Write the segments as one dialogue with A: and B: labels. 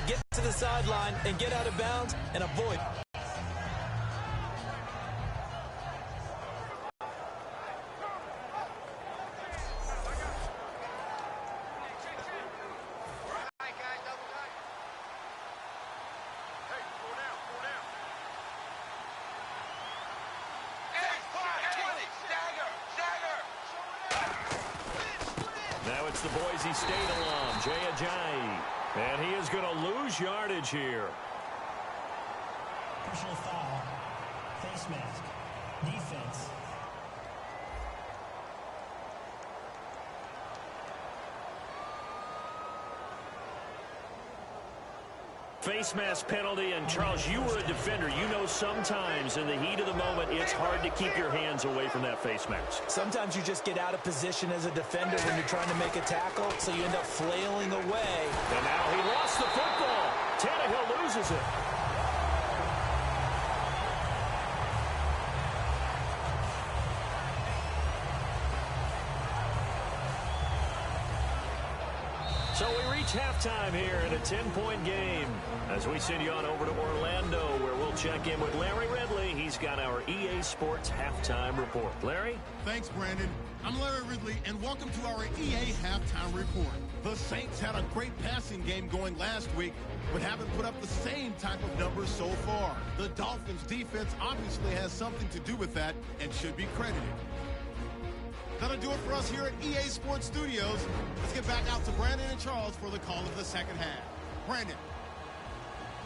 A: get to the sideline and get out of bounds and avoid.
B: Now it's the Boise State alum, Jay Ajayi. And he is going to lose yardage here.
C: Personal foul. Face mask. Defense.
B: Face mask penalty, and Charles, you were a defender. You know sometimes in the heat of the moment, it's hard to keep your hands away from that face mask.
A: Sometimes you just get out of position as a defender when you're trying to make a tackle, so you end up flailing away.
B: And now he lost the football. Tannehill loses it. So we reach halftime here in a 10-point game as we send you on over to Orlando, where we'll check in with Larry Ridley. He's got our EA Sports halftime report. Larry?
D: Thanks, Brandon. I'm Larry Ridley, and welcome to our EA halftime report. The Saints had a great passing game going last week, but haven't put up the same type of numbers so far. The Dolphins' defense obviously has something to do with that and should be credited. That'll do it for us here at EA Sports Studios. Let's get back out to Brandon and Charles for the call of the second half. Brandon.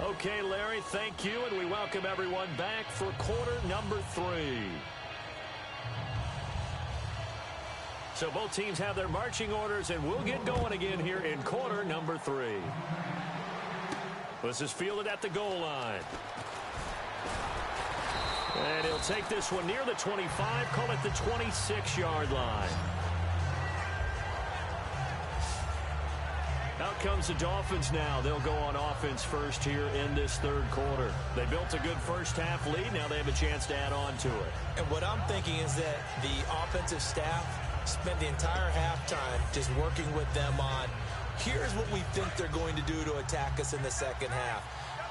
B: Okay, Larry, thank you, and we welcome everyone back for quarter number 3. So both teams have their marching orders, and we'll get going again here in quarter number 3. This is fielded at the goal line. And he'll take this one near the 25, call it the 26-yard line. Out comes the Dolphins now. They'll go on offense first here in this third quarter. They built a good first half lead. Now they have a chance to add on to it.
A: And what I'm thinking is that the offensive staff spent the entire halftime just working with them on, here's what we think they're going to do to attack us in the second half.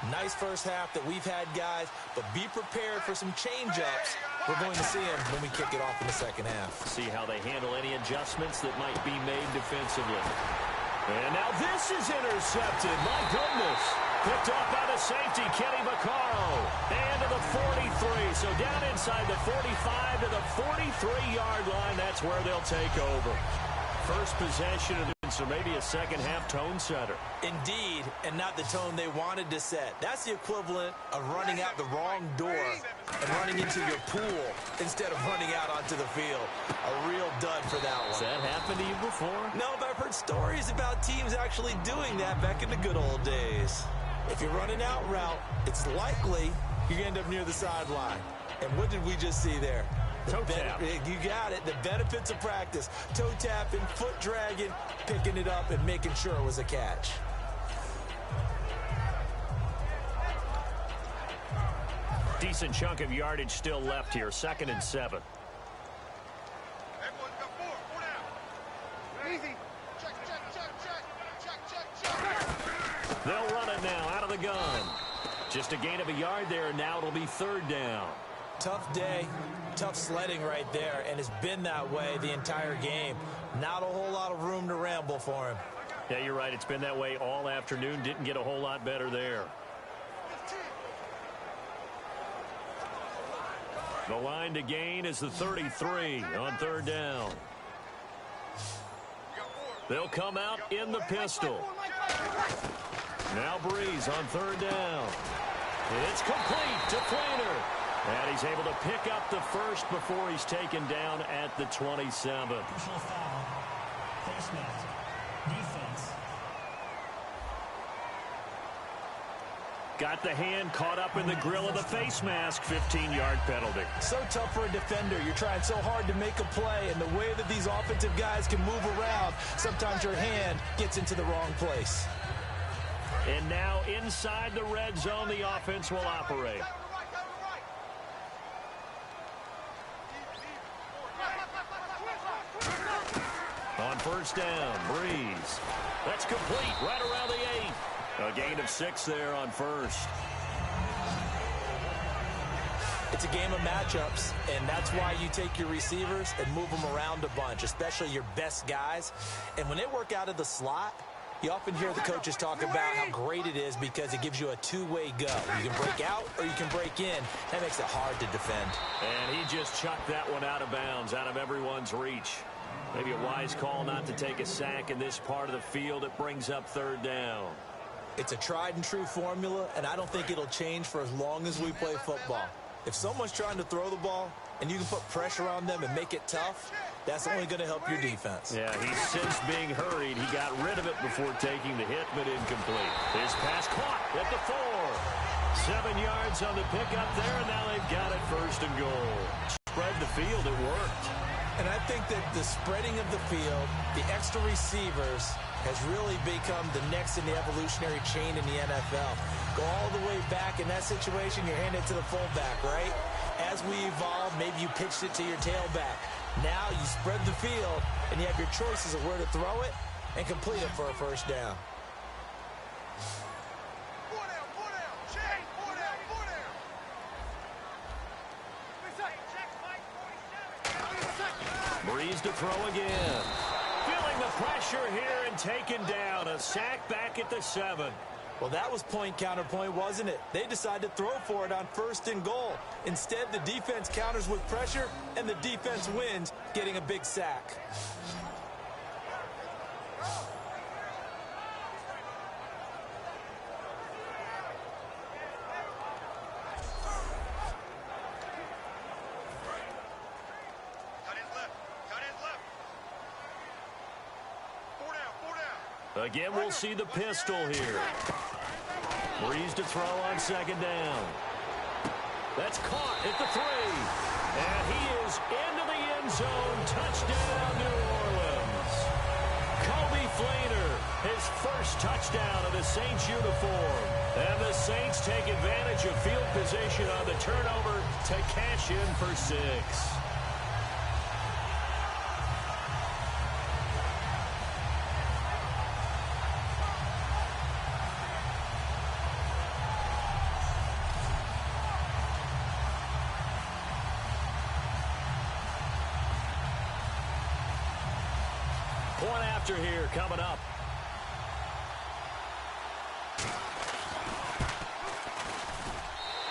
A: Nice first half that we've had, guys, but be prepared for some change-ups. We're going to see them when we kick it off in the second half.
B: See how they handle any adjustments that might be made defensively. And now this is intercepted. My goodness. Picked off by the safety, Kenny Vaccaro. And to the 43. So down inside the 45 to the 43-yard line. That's where they'll take over. First possession, so maybe a second-half tone setter.
A: Indeed, and not the tone they wanted to set. That's the equivalent of running out the wrong door and running into your pool instead of running out onto the field. A real dud for that one.
B: Has that happened to you before?
A: No, but I've heard stories about teams actually doing that back in the good old days. If you're running out route, it's likely you're going to end up near the sideline. And what did we just see there?
B: Toe tap.
A: You got it. The benefits of practice. Toe tapping, foot dragging, picking it up, and making sure it was a catch.
B: Decent chunk of yardage still left here. 2nd and 7.
D: Everyone's got four down. Easy. Check.
B: They'll run it now out of the gun. Just a gain of a yard there. Now it'll be 3rd down.
A: Tough day, tough sledding right there, and it's been that way the entire game. Not a whole lot of room to ramble for him.
B: Yeah, you're right. It's been that way all afternoon. Didn't get a whole lot better there. The line to gain is the 33 on 3rd down. They'll come out in the pistol. Now Breeze on 3rd down. It's complete to Flainer. And he's able to pick up the first before he's taken down at the 27.
C: Personal foul. Face mask. Defense.
B: Got the hand caught up in the grill of the face mask. 15-yard penalty.
A: So tough for a defender. You're trying so hard to make a play, and the way that these offensive guys can move around, sometimes your hand gets into the wrong place.
B: And now inside the red zone, the offense will operate. On 1st down, Breeze. That's complete right around the 8. A gain of 6 there on first.
A: It's a game of matchups, and that's why you take your receivers and move them around a bunch, especially your best guys. And when they work out of the slot, you often hear the coaches talk about how great it is because it gives you a two-way go. You can break out or you can break in. That makes it hard to defend.
B: And he just chucked that one out of bounds, out of everyone's reach. Maybe a wise call not to take a sack in this part of the field. It brings up third down.
A: It's a tried-and-true formula, and I don't think it'll change for as long as we play football. If someone's trying to throw the ball and you can put pressure on them and make it tough, that's only going to help your defense.
B: Yeah, he's since being hurried. He got rid of it before taking the hit, but incomplete. His pass caught at the 4. 7 yards on the pickup there, and now they've got it first and goal. Spread the field. It worked.
A: And I think that the spreading of the field, the extra receivers, has really become the next in the evolutionary chain in the NFL. Go all the way back in that situation, you hand it to the fullback, right? As we evolve, maybe you pitched it to your tailback. Now you spread the field, and you have your choices of where to throw it and complete it for a first down.
B: Breeze to throw again. Feeling the pressure here and taken down. A sack back at the 7.
A: Well, that was point counterpoint, wasn't it? They decided to throw for it on first and goal. Instead, the defense counters with pressure, and the defense wins, getting a big sack.
B: Again, we'll see the pistol here. Breeze to throw on second down. That's caught at the 3. And he is into the end zone. Touchdown, New Orleans. Kobe Flainer, his first touchdown in a Saints uniform. And the Saints take advantage of field position on the turnover to cash in for 6. Point after here coming up.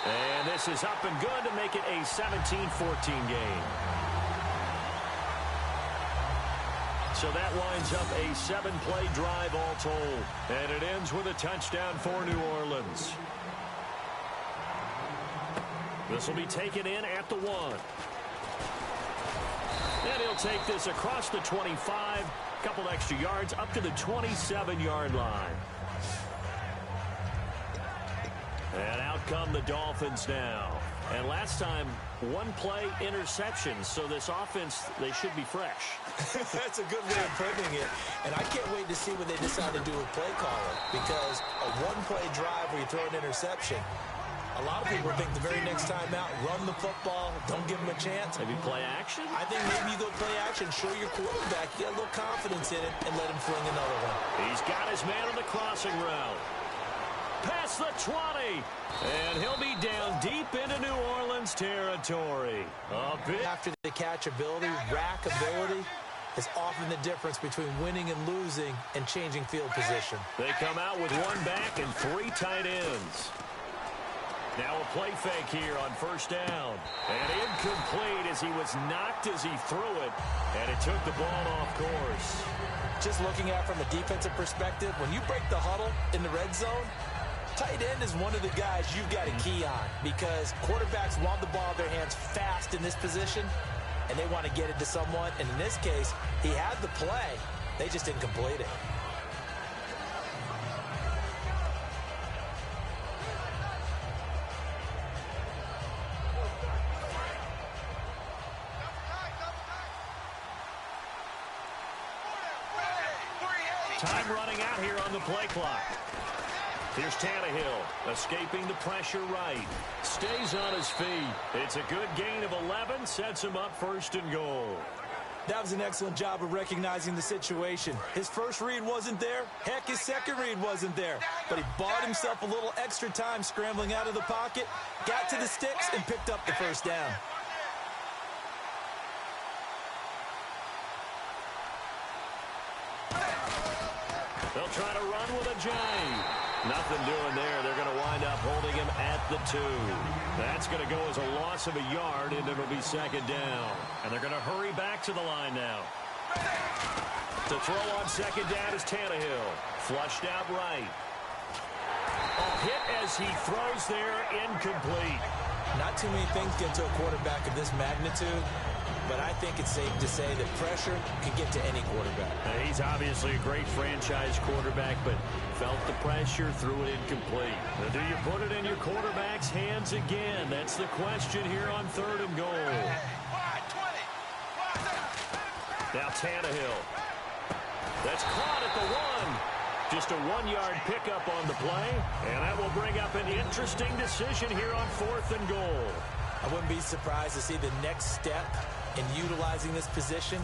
B: And this is up and good to make it a 17-14 game. So that winds up a 7-play drive all told. And it ends with a touchdown for New Orleans. This will be taken in at the 1. And he'll take this across the 25. Couple extra yards up to the 27-yard line. And out come the Dolphins now. And last time, 1-play interception. So this offense, they should be fresh.
A: That's a good way of putting it. And I can't wait to see what they decide to do with play calling. Because a 1-play drive where you throw an interception, a lot of people think the very next time out, run the football, don't give them a chance.
B: Maybe play action?
A: I think maybe you go play action, show your quarterback, you get a little confidence in it, and let him fling another one.
B: He's got his man on the crossing route. Past the 20. And he'll be down deep into New Orleans territory. A bit
A: after the catch ability, rack ability is often the difference between winning and losing and changing field position.
B: They come out with 1 back and 3 tight ends. Now a play fake here on first down. And incomplete as he was knocked as he threw it. And it took the ball off course.
A: Just looking at it from a defensive perspective, when you break the huddle in the red zone, tight end is one of the guys you've got to key on because quarterbacks want the ball in their hands fast in this position, and they want to get it to someone. And in this case, he had the play. They just didn't complete it.
B: Time running out here on the play clock. Here's Tannehill, escaping the pressure right. Stays on his feet. It's a good gain of 11, sets him up first and goal.
A: That was an excellent job of recognizing the situation. His first read wasn't there. Heck, his second read wasn't there. But he bought himself a little extra time scrambling out of the pocket, got to the sticks, and picked up the first down.
B: They'll try to run with a J. Nothing doing there. They're going to wind up holding him at the 2. That's going to go as a loss of a yard, and it'll be second down. And they're going to hurry back to the line now. To throw on second down is Tannehill. Flushed out right. A hit as he throws there, incomplete.
A: Not too many things get to a quarterback of this magnitude, but I think it's safe to say that pressure can get to any quarterback.
B: He's obviously a great franchise quarterback, but felt the pressure, threw it incomplete. Now, do you put it in your quarterback's hands again? That's the question here on 3rd and goal. Now Tannehill. That's caught at the 1. Just a 1-yard pickup on the play, and that will bring up an interesting decision here on 4th and goal.
A: I wouldn't be surprised to see the next step in utilizing this position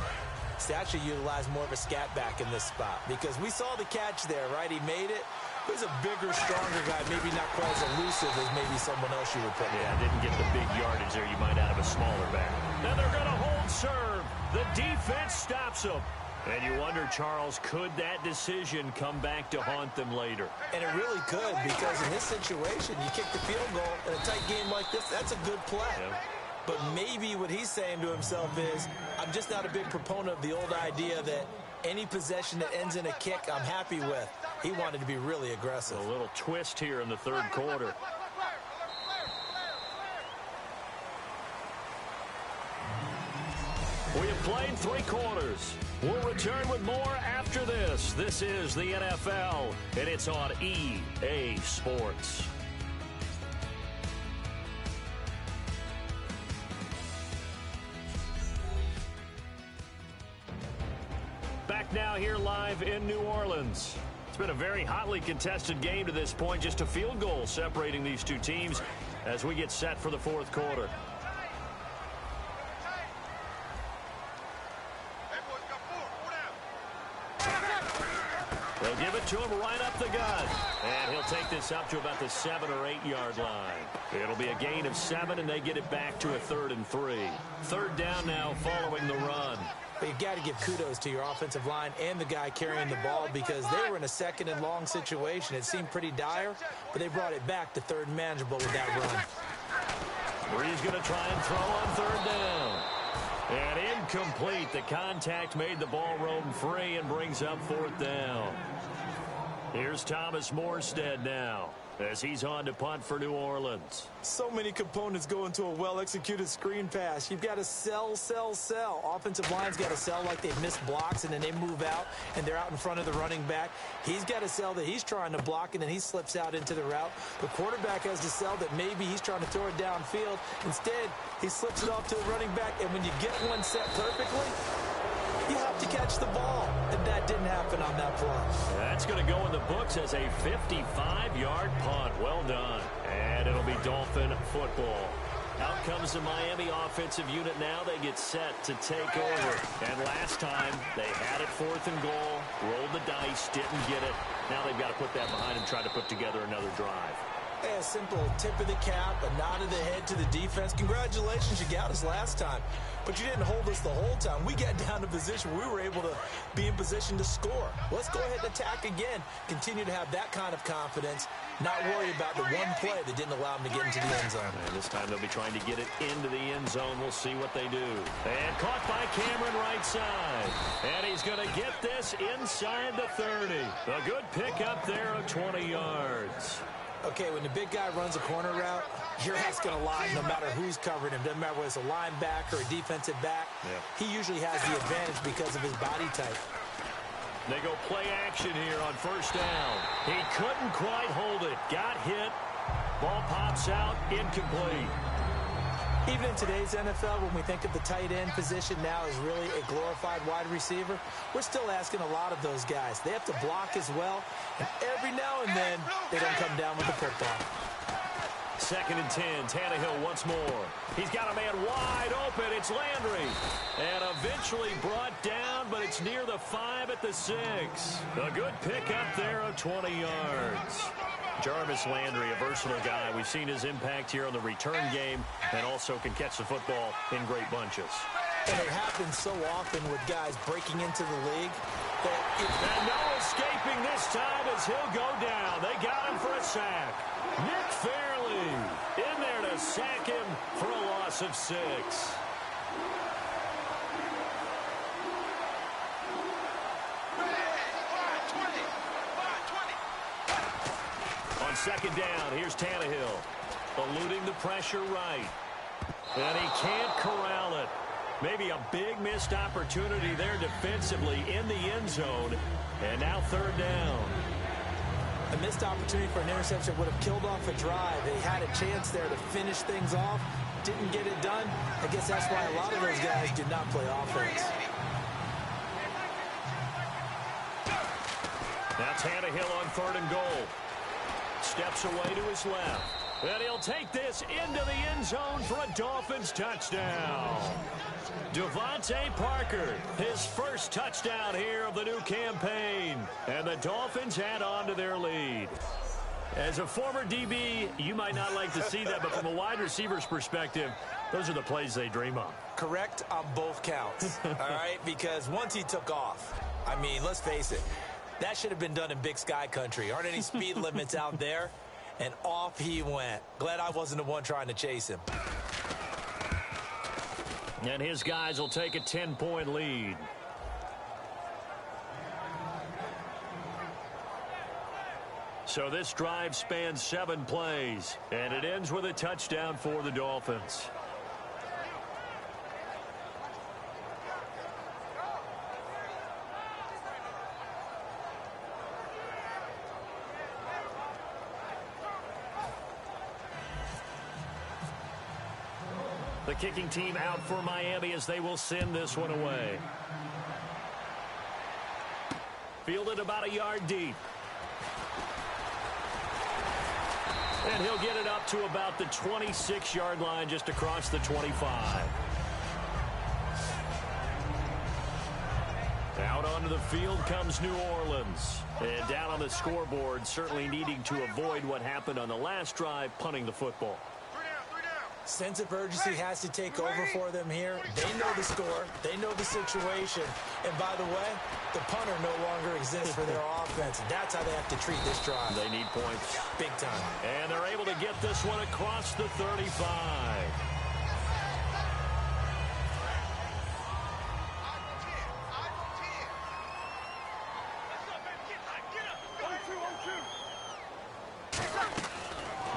A: is to actually utilize more of a scat back in this spot, because we saw the catch there, right? He made it. He was a bigger, stronger guy, maybe not quite as elusive as maybe someone else you would put there.
B: Yeah, didn't get the big yardage there you might out of a smaller back. Now they're going to hold serve. The defense stops him. And you wonder, Charles, could that decision come back to haunt them later?
A: And it really could, because in this situation, you kick the field goal in a tight game like this, that's a good play.
B: Yeah.
A: But maybe what he's saying to himself is, I'm just not a big proponent of the old idea that any possession that ends in a kick, I'm happy with. He wanted to be really aggressive.
B: A little twist here in the 3rd quarter. We have played 3 quarters. We'll return with more after this. This is the NFL, and it's on EA Sports. Back now here live in New Orleans. It's been a very hotly contested game to this point. Just a field goal separating these two teams as we get set for the 4th quarter. They'll give it to him right up the gut. And he'll take this up to about the 7 or 8 yard line. It'll be a gain of 7, and they get it back to a 3rd and 3. 3rd down now following the run.
A: But you've got to give kudos to your offensive line and the guy carrying the ball, because they were in a 2nd and long situation. It seemed pretty dire, but they brought it back to 3rd and manageable with that run.
B: Bree's going to try and throw on 3rd down. And incomplete. The contact made the ball roam free and brings up 4th down. Here's Thomas Morstead now, as he's on to punt for New Orleans.
A: So many components go into a well-executed screen pass. You've got to sell, sell, sell. Offensive line's got to sell like they've missed blocks, and then they move out, and they're out in front of the running back. He's got to sell that he's trying to block, and then he slips out into the route. The quarterback has to sell that maybe he's trying to throw it downfield. Instead, he slips it off to the running back, and when you get one set perfectly, you have to catch the ball, and that didn't happen on that play.
B: That's going to go in the books as a 55-yard punt. Well done. And it'll be Dolphin football. Out comes the Miami offensive unit now. They get set to take over. And last time, they had it 4th and goal, rolled the dice, didn't get it. Now they've got to put that behind and try to put together another drive.
A: A simple tip of the cap, a nod of the head to the defense. Congratulations, you got us last time. But you didn't hold us the whole time. We got down to position where we were able to be in position to score. Let's go ahead and attack again. Continue to have that kind of confidence. Not worry about the one play that didn't allow them to get into the end zone.
B: And this time they'll be trying to get it into the end zone. We'll see what they do. And caught by Cameron right side. And he's going to get this inside the 30. A good pickup there of 20 yards.
A: Okay, when the big guy runs a corner route, your ass going to lie no matter who's covering him. Doesn't matter whether it's a linebacker or a defensive back. Yeah. He usually has the advantage because of his body type.
B: They go play action here on 1st down. He couldn't quite hold it. Got hit. Ball pops out. Incomplete.
A: Even in today's NFL, when we think of the tight end position now as really a glorified wide receiver, we're still asking a lot of those guys. They have to block as well, and every now and then they don't come down with the football.
B: 2nd and 10. Tannehill once more. He's got a man wide open. It's Landry. And eventually brought down, but it's near the 5 at the 6. A good pickup there of 20 yards. Jarvis Landry, a versatile guy. We've seen his impact here on the return game and also can catch the football in great bunches.
A: And it happens so often with guys breaking into the league.
B: And no escaping this time as he'll go down. They got him for a sack. Nick Fairley in there to sack him for a loss of 6. On 2nd down, here's Tannehill. Eluding the pressure right. And he can't corral it. Maybe a big missed opportunity there defensively in the end zone. And now 3rd down.
A: A missed opportunity for an interception would have killed off a drive. They had a chance there to finish things off. Didn't get it done. I guess that's why a lot of those guys do not play offense.
B: Now Tannehill on 3rd and goal. Steps away to his left. And he'll take this into the end zone for a Dolphins touchdown. Devontae Parker, his first touchdown here of the new campaign. And the Dolphins add on to their lead. As a former DB, you might not like to see that, but from a wide receiver's perspective, those are the plays they dream of.
A: Correct on both counts, all right? Because once he took off, I mean, let's face it, that should have been done in Big Sky country. Aren't any speed limits out there? And off he went. Glad I wasn't the one trying to chase him.
B: And his guys will take a 10-point lead. So this drive spans 7 plays, and it ends with a touchdown for the Dolphins. The kicking team out for Miami as they will send this one away. Fielded about a yard deep. And he'll get it up to about the 26-yard line just across the 25. Out onto the field comes New Orleans. And down on the scoreboard, certainly needing to avoid what happened on the last drive, punting the football.
A: Sense of urgency has to take over for them here. They know the score. They know the situation. And by the way, the punter no longer exists for their offense. That's how they have to treat this drive.
B: They need points.
A: Big time.
B: And they're able to get this one across the 35.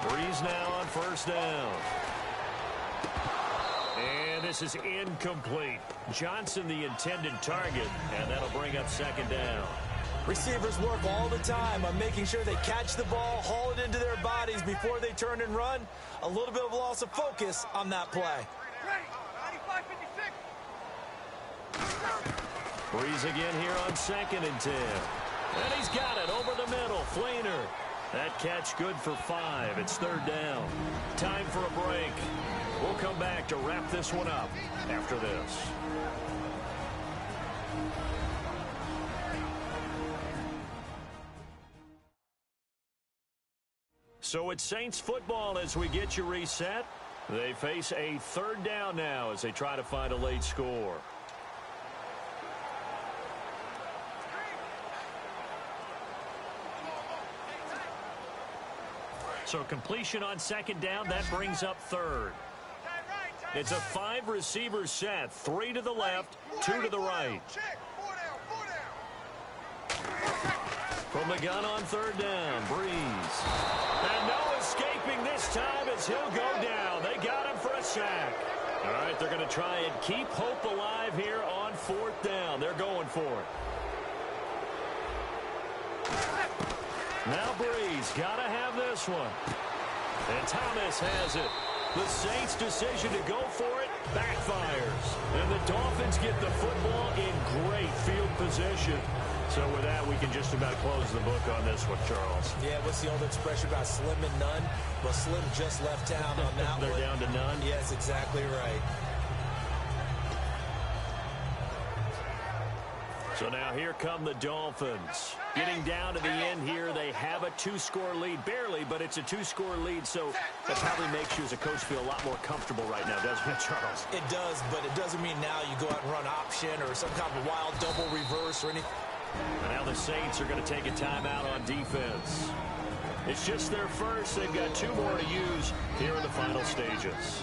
B: Breeze now on 1st down. And this is incomplete. Johnson the intended target, and that'll bring up 2nd down.
A: Receivers work all the time on making sure they catch the ball, haul it into their bodies before they turn and run. A little bit of loss of focus on that play.
B: Breeze again here on 2nd and 10. And he's got it over the middle. Fleener. That catch good for 5. It's 3rd down. Time for a break. We'll come back to wrap this one up after this. So it's Saints football as we get you reset. They face a 3rd down now as they try to find a late score. So completion on 2nd down, that brings up 3rd. It's a 5-receiver set, 3 to the left, 2 to the right. From the gun on 3rd down, Breeze. And no escaping this time as he'll go down. They got him for a sack. All right, they're going to try and keep hope alive here on 4th down. They're going for it. Now Breeze, got to have this one. And Thomas has it. The Saints' decision to go for it backfires. And the Dolphins get the football in great field position. So with that, we can just about close the book on this one, Charles.
A: Yeah, what's the old expression about slim and none? Well, Slim just left town on that
B: They're
A: one.
B: down to none?
A: Yes, exactly right.
B: So now here come the Dolphins. Getting down to the end here, they have a 2-score lead. Barely, but it's a 2-score lead, so that probably makes you as a coach feel a lot more comfortable right now, doesn't it, Charles?
A: It does, but it doesn't mean now you go out and run option or some kind of wild double reverse or anything.
B: And now the Saints are going to take a timeout on defense. It's just their first. They've got 2 more to use here in the final stages.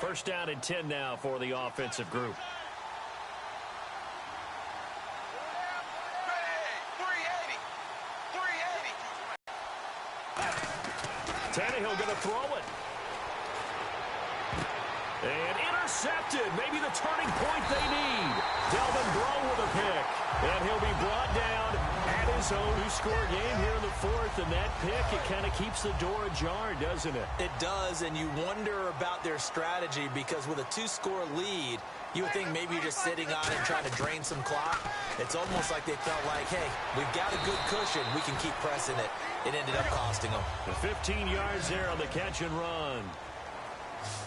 B: First down and 10 now for the offensive group. Tannehill going to throw it. And intercepted. Maybe the turning point they need. Delvin Breaux with a pick. And he'll be brought down at his own 2-score game here in the 4th. And that pick, it kind of keeps the door ajar, doesn't it?
A: It does, and you wonder about their strategy because with a 2-score lead, you would think maybe you're just sitting on it and trying to drain some clock. It's almost like they felt like, hey, we've got a good cushion. We can keep pressing it. It ended up costing them.
B: The 15 yards there on the catch and run.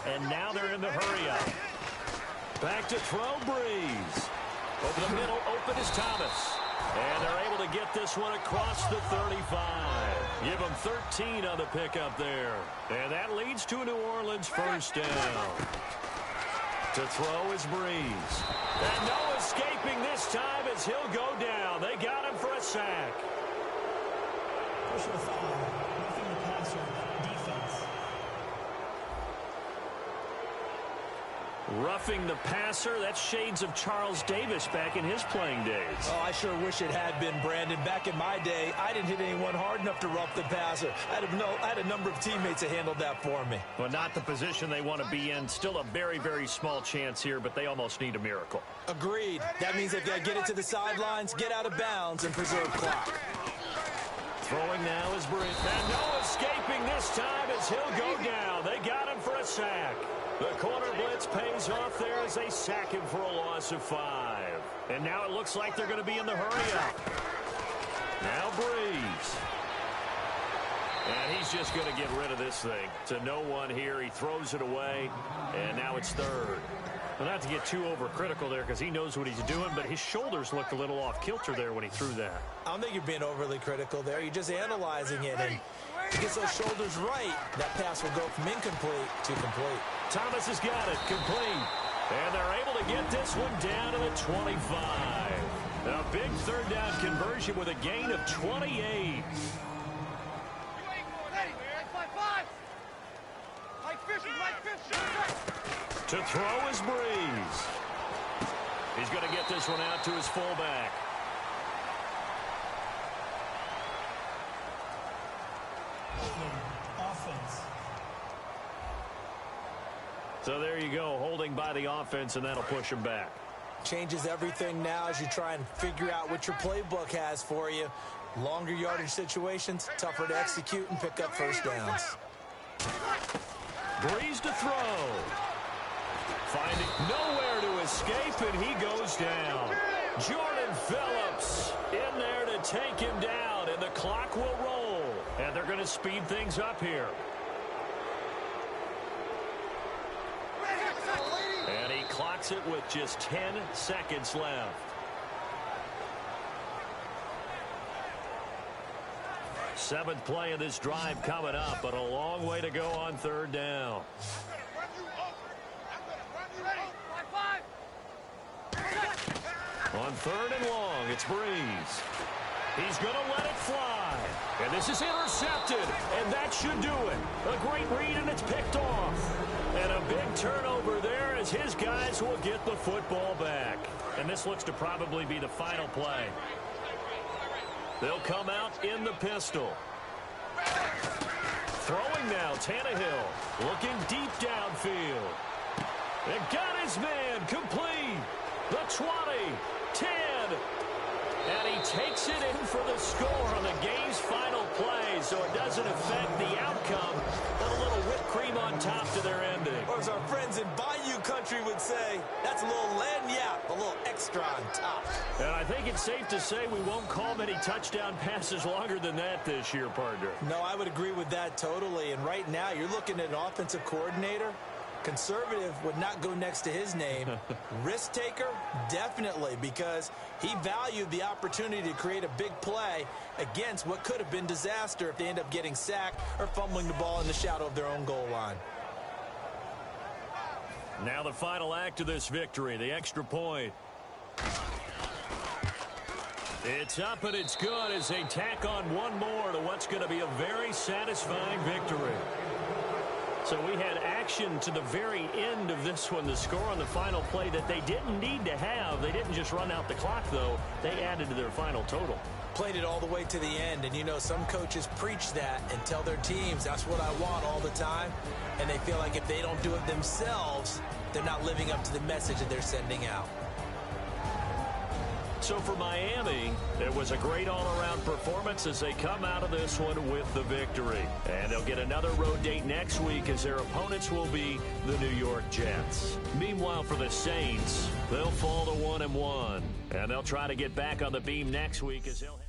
B: And now they're in the hurry-up. Back to throw, Breeze. Over the middle, open is Thomas. And they're able to get this one across the 35. Give them 13 on the pickup there. And that leads to a New Orleans first down. To throw is Breeze. And no escaping this time as he'll go down. They got him for a sack.
C: Personal foul. Roughing the passer. Defense.
B: Roughing the passer, that's shades of Charles Davis back in his playing days.
A: Oh, I sure wish it had been, Brandon. Back in my day, I didn't hit anyone hard enough to rough the passer. I had a number of teammates that handled that for me.
B: But not the position they want to be in. Still a very, very small chance here, but they almost need a miracle.
A: Agreed. That means they've got to get it to the sidelines, get out of bounds, and preserve clock.
B: Throwing now is Breeze. And no escaping this time as he'll go down. They got him for a sack. The corner blitz pays off there as they sack him for a loss of 5. And now it looks like they're going to be in the hurry-up. Now Breeze. And he's just going to get rid of this thing. To no one here. He throws it away. And now it's 3rd. Well, not to get too overcritical there because he knows what he's doing, but his shoulders looked a little off kilter there when he threw that.
A: I don't think you're being overly critical there. You're just analyzing it. And to get those shoulders right, that pass will go from incomplete to complete.
B: Thomas has got it. Complete. And they're able to get this one down to the 25. A big 3rd down conversion with a gain of 28. To throw is Breeze. He's going to get this one out to his fullback.
C: Offense.
B: So there you go, holding by the offense, and that'll push him back.
A: Changes everything now as you try and figure out what your playbook has for you. Longer yardage situations, tougher to execute and pick up first downs.
B: Breeze to throw. Finding nowhere to escape, and he goes down. Jordan Phillips in there to take him down, and the clock will roll. And they're going to speed things up here. And he clocks it with just 10 seconds left. Seventh play of this drive coming up, but a long way to go on 3rd down. On 3rd and long, it's Breeze. He's going to let it fly. And this is intercepted, and that should do it. A great read, and it's picked off. And a big turnover there as his guys will get the football back. And this looks to probably be the final play. They'll come out in the pistol. Throwing now, Tannehill. Looking deep downfield. And got his man complete. The 20, 10, And he takes it in for the score on the game's final play, so it doesn't affect the outcome, but a little whipped cream on top to their ending.
A: Or as our friends in Bayou country would say, that's a little lagniappe, a little extra on top.
B: And I think it's safe to say we won't call many touchdown passes longer than that this year, partner.
A: No, I would agree with that totally. And right now, you're looking at an offensive coordinator. Conservative would not go next to his name. Risk taker, definitely, because he valued the opportunity to create a big play against what could have been disaster if they end up getting sacked or fumbling the ball in the shadow of their own goal line.
B: Now the final act of this victory, the extra point. It's up and it's good as they tack on one more to what's going to be a very satisfying victory. So we had action to the very end of this one, the score on the final play that they didn't need to have. They didn't just run out the clock, though. They added to their final total.
A: Played it all the way to the end, and you know some coaches preach that and tell their teams that's what I want all the time, and they feel like if they don't do it themselves, they're not living up to the message that they're sending out.
B: So for Miami, it was a great all-around performance as they come out of this one with the victory. And they'll get another road date next week as their opponents will be the New York Jets. Meanwhile, for the Saints, they'll fall to 1-1. And they'll try to get back on the beam next week as they'll...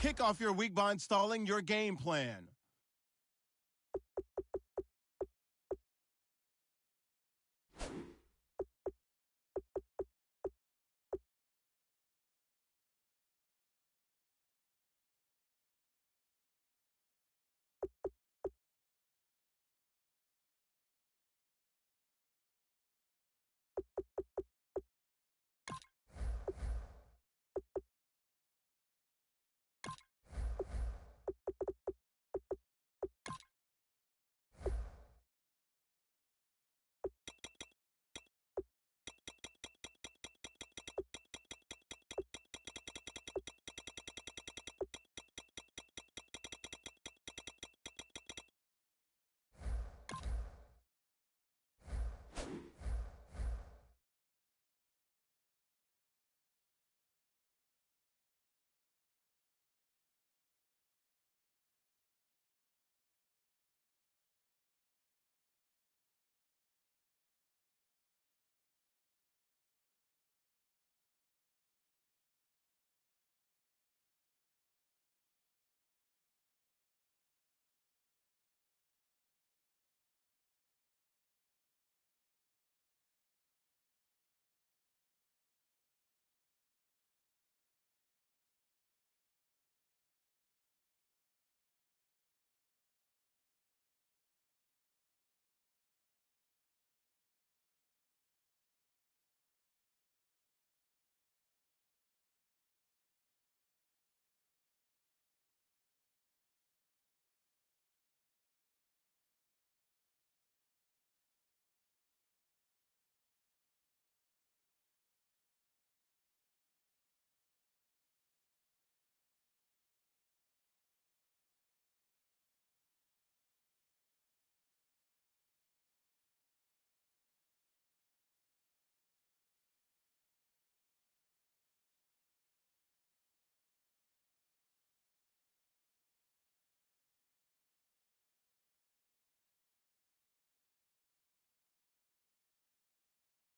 D: Kick off your week by installing your game plan.